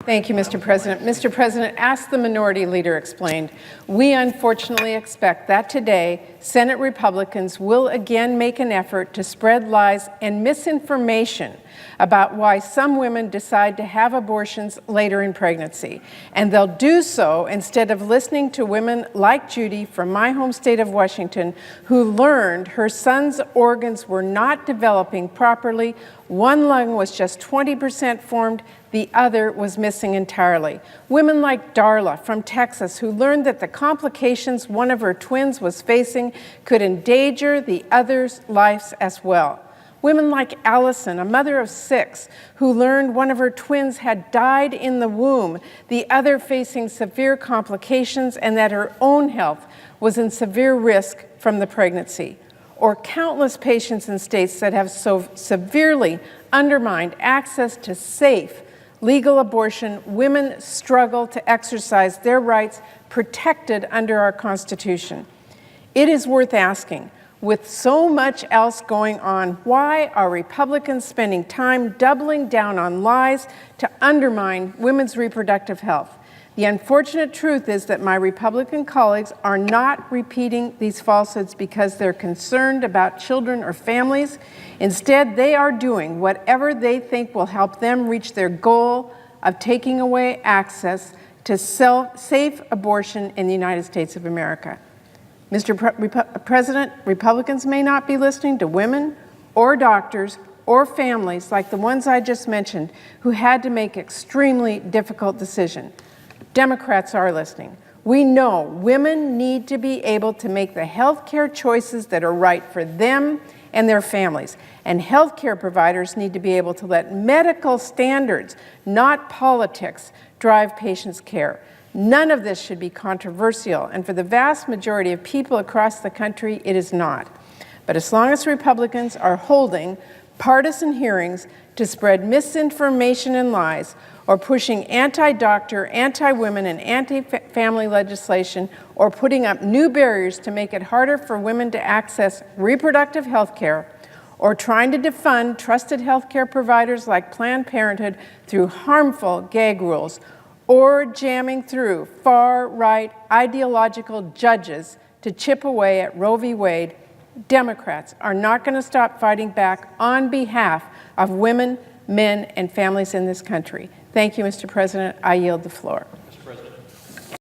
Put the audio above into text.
Thank you, Mr. President. Mr. President, as the Minority Leader explained, we unfortunately expect that today Senate Republicans will again make an effort to spread lies and misinformation about why some women decide to have abortions later in pregnancy. And they'll do so instead of listening to women like Judy from my home state of Washington, who learned her son's organs were not developing properly. One lung was just 20% formed, the other was missing entirely. Women like Darla from Texas, who learned that the complications one of her twins was facing could endanger the other's lives as well. Women like Allison, a mother of 6, who learned one of her twins had died in the womb, the other facing severe complications, and that her own health was in severe risk from the pregnancy. Or countless patients in states that have so severely undermined access to safe, legal abortion, women struggle to exercise their rights protected under our Constitution. It is worth asking, with so much else going on, why are Republicans spending time doubling down on lies to undermine women's reproductive health? The unfortunate truth is that my Republican colleagues are not repeating these falsehoods because they're concerned about children or families. Instead, they are doing whatever they think will help them reach their goal of taking away access to safe abortion in the United States of America. Mr. President, Republicans may not be listening to women or doctors or families like the ones I just mentioned who had to make extremely difficult decisions. Democrats are listening. We know women need to be able to make the health care choices that are right for them and their families. And health care providers need to be able to let medical standards, not politics, drive patients' care. None of this should be controversial, and for the vast majority of people across the country, it is not. But as long as Republicans are holding partisan hearings to spread misinformation and lies, or pushing anti-doctor, anti-women, and anti-family legislation, or putting up new barriers to make it harder for women to access reproductive health care, or trying to defund trusted health care providers like Planned Parenthood through harmful gag rules, or jamming through far-right ideological judges to chip away at Roe v. Wade, Democrats are not going to stop fighting back on behalf of women, men, and families in this country. Thank you, Mr. President. I yield the floor.